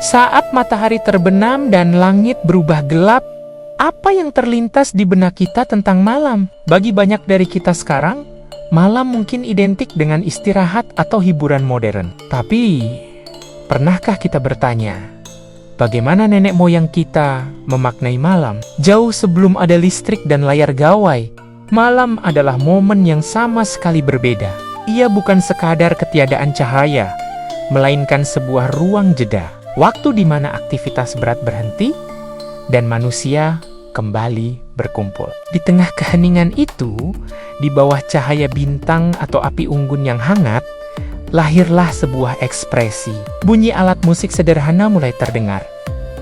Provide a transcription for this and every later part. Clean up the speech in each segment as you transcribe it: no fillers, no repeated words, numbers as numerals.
Saat matahari terbenam dan langit berubah gelap, apa yang terlintas di benak kita tentang malam? Bagi banyak dari kita sekarang, malam mungkin identik dengan istirahat atau hiburan modern. Tapi, pernahkah kita bertanya, bagaimana nenek moyang kita memaknai malam? Jauh sebelum ada listrik dan layar gawai, malam adalah momen yang sama sekali berbeda. Ia bukan sekadar ketiadaan cahaya, melainkan sebuah ruang jeda. Waktu di mana aktivitas berat berhenti dan manusia kembali berkumpul. Di tengah keheningan itu, di bawah cahaya bintang atau api unggun yang hangat, lahirlah sebuah ekspresi. Bunyi alat musik sederhana mulai terdengar.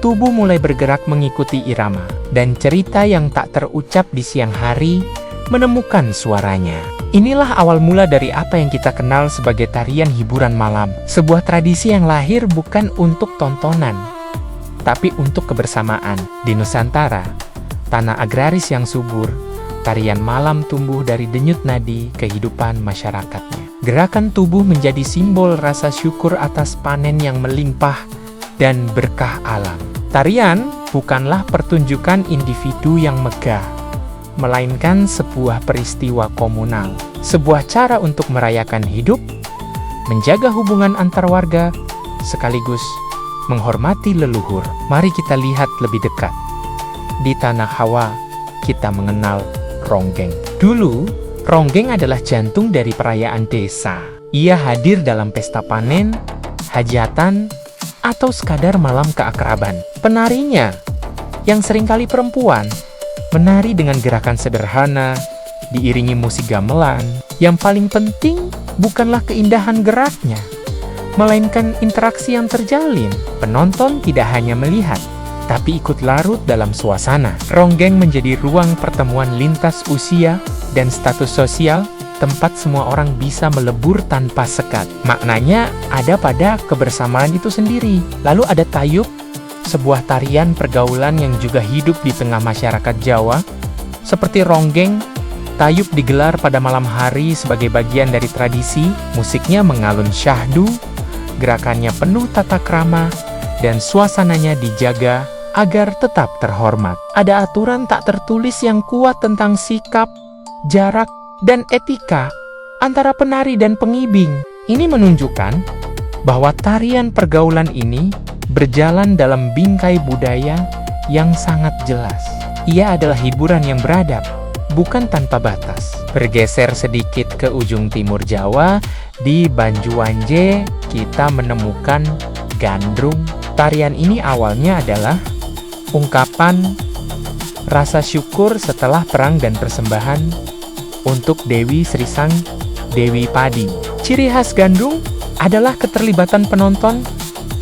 Tubuh mulai bergerak mengikuti irama, dan cerita yang tak terucap di siang hari menemukan suaranya. Inilah awal mula dari apa yang kita kenal sebagai tarian hiburan malam. Sebuah tradisi yang lahir bukan untuk tontonan, tapi untuk kebersamaan. Di Nusantara, tanah agraris yang subur, tarian malam tumbuh dari denyut nadi kehidupan masyarakatnya. Gerakan tubuh menjadi simbol rasa syukur atas panen yang melimpah dan berkah alam. Tarian bukanlah pertunjukan individu yang megah, melainkan sebuah peristiwa komunal, sebuah cara untuk merayakan hidup, menjaga hubungan antar warga, sekaligus menghormati leluhur. Mari kita lihat lebih dekat. Di tanah Hawa, kita mengenal ronggeng. Dulu, ronggeng adalah jantung dari perayaan desa. Ia hadir dalam pesta panen, hajatan, atau sekadar malam keakraban. Penarinya, yang seringkali perempuan, menari dengan gerakan sederhana, diiringi musik gamelan. Yang paling penting bukanlah keindahan geraknya, melainkan interaksi yang terjalin. Penonton tidak hanya melihat, tapi ikut larut dalam suasana. Ronggeng menjadi ruang pertemuan lintas usia dan status sosial, tempat semua orang bisa melebur tanpa sekat. Maknanya ada pada kebersamaan itu sendiri. Lalu ada tayub, sebuah tarian pergaulan yang juga hidup di tengah masyarakat Jawa. Seperti ronggeng, tayub digelar pada malam hari sebagai bagian dari tradisi. Musiknya mengalun syahdu, gerakannya penuh tata krama, dan suasananya dijaga agar tetap terhormat. Ada aturan tak tertulis yang kuat tentang sikap, jarak, dan etika antara penari dan pengibing. Ini menunjukkan bahwa tarian pergaulan ini berjalan dalam bingkai budaya yang sangat jelas. Ia adalah hiburan yang beradab, bukan tanpa batas. Bergeser sedikit ke ujung timur Jawa, di Banjuwanje kita menemukan gandrung. Tarian ini awalnya adalah ungkapan rasa syukur setelah perang dan persembahan untuk Dewi Srisang, Dewi Padi. Ciri khas gandrung adalah keterlibatan penonton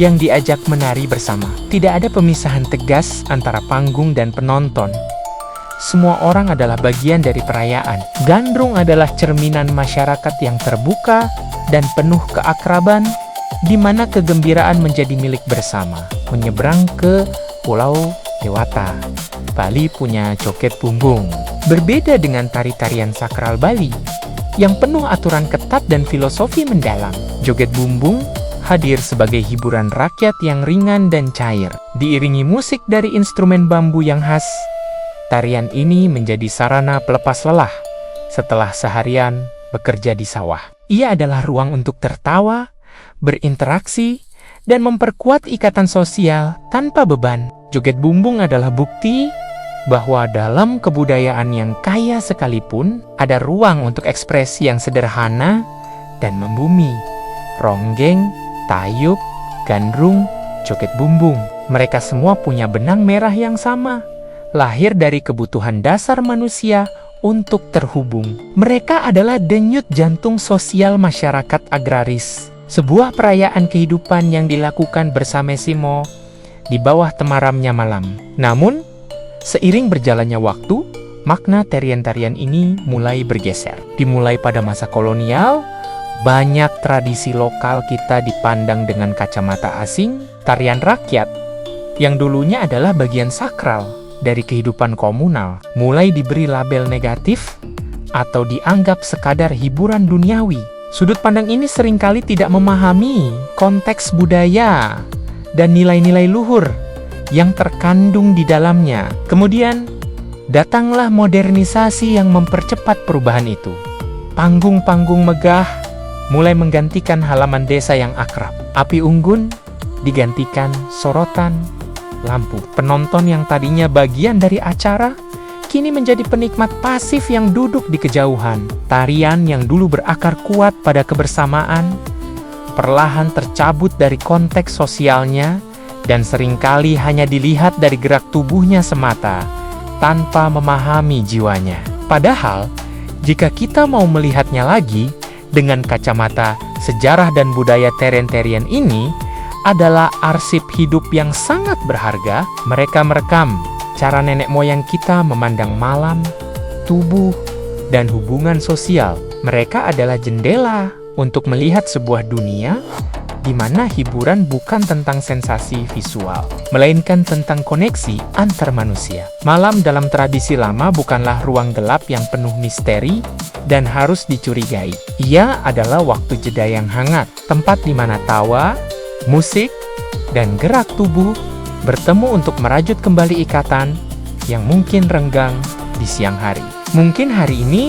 yang diajak menari bersama. Tidak ada pemisahan tegas antara panggung dan penonton. Semua orang adalah bagian dari perayaan. Gandrung adalah cerminan masyarakat yang terbuka dan penuh keakraban, di mana kegembiraan menjadi milik bersama. Menyeberang ke Pulau Dewata, Bali punya joget bumbung. Berbeda dengan tari-tarian sakral Bali, yang penuh aturan ketat dan filosofi mendalam, joget bumbung hadir sebagai hiburan rakyat yang ringan dan cair. Diiringi musik dari instrumen bambu yang khas, tarian ini menjadi sarana pelepas lelah setelah seharian bekerja di sawah. Ia adalah ruang untuk tertawa, berinteraksi, dan memperkuat ikatan sosial tanpa beban. Joget bumbung adalah bukti bahwa dalam kebudayaan yang kaya sekalipun, ada ruang untuk ekspresi yang sederhana dan membumi. Ronggeng, tayub, gandrung, joget bumbung, mereka semua punya benang merah yang sama, lahir dari kebutuhan dasar manusia untuk terhubung. Mereka adalah denyut jantung sosial masyarakat agraris, sebuah perayaan kehidupan yang dilakukan bersama-sama di bawah temaramnya malam. Namun, seiring berjalannya waktu, makna tarian-tarian ini mulai bergeser. Dimulai pada masa kolonial, banyak tradisi lokal kita dipandang dengan kacamata asing. Tarian rakyat, yang dulunya adalah bagian sakral dari kehidupan komunal, mulai diberi label negatif atau dianggap sekadar hiburan duniawi. Sudut pandang ini seringkali tidak memahami konteks budaya dan nilai-nilai luhur yang terkandung di dalamnya. Kemudian, datanglah modernisasi yang mempercepat perubahan itu. Panggung-panggung megah mulai menggantikan halaman desa yang akrab. Api unggun digantikan sorotan lampu. Penonton yang tadinya bagian dari acara, kini menjadi penikmat pasif yang duduk di kejauhan. Tarian yang dulu berakar kuat pada kebersamaan, perlahan tercabut dari konteks sosialnya, dan seringkali hanya dilihat dari gerak tubuhnya semata, tanpa memahami jiwanya. Padahal, jika kita mau melihatnya lagi, dengan kacamata sejarah dan budaya tarian-tarian ini, adalah arsip hidup yang sangat berharga. Mereka merekam cara nenek moyang kita memandang malam, tubuh, dan hubungan sosial. Mereka adalah jendela untuk melihat sebuah dunia di mana hiburan bukan tentang sensasi visual, melainkan tentang koneksi antar manusia. Malam dalam tradisi lama bukanlah ruang gelap yang penuh misteri dan harus dicurigai. Ia adalah waktu jeda yang hangat, tempat di mana tawa, musik, dan gerak tubuh bertemu untuk merajut kembali ikatan yang mungkin renggang di siang hari. Mungkin hari ini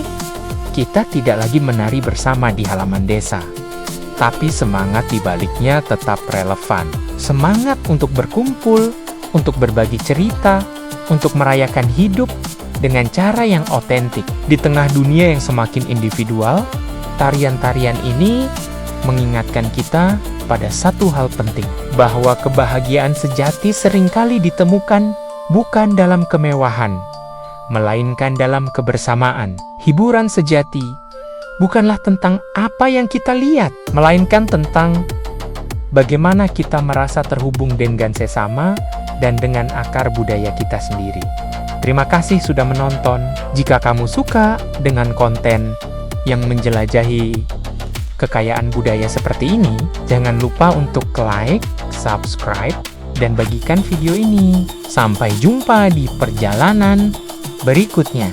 kita tidak lagi menari bersama di halaman desa, tapi semangat di baliknya tetap relevan. Semangat untuk berkumpul, untuk berbagi cerita, untuk merayakan hidup dengan cara yang otentik. Di tengah dunia yang semakin individual, tarian-tarian ini mengingatkan kita pada satu hal penting, bahwa kebahagiaan sejati seringkali ditemukan bukan dalam kemewahan, melainkan dalam kebersamaan. Hiburan sejati bukanlah tentang apa yang kita lihat, melainkan tentang bagaimana kita merasa terhubung dengan sesama dan dengan akar budaya kita sendiri. Terima kasih sudah menonton. Jika kamu suka dengan konten yang menjelajahi kekayaan budaya seperti ini, jangan lupa untuk like, subscribe, dan bagikan video ini. Sampai jumpa di perjalanan berikutnya.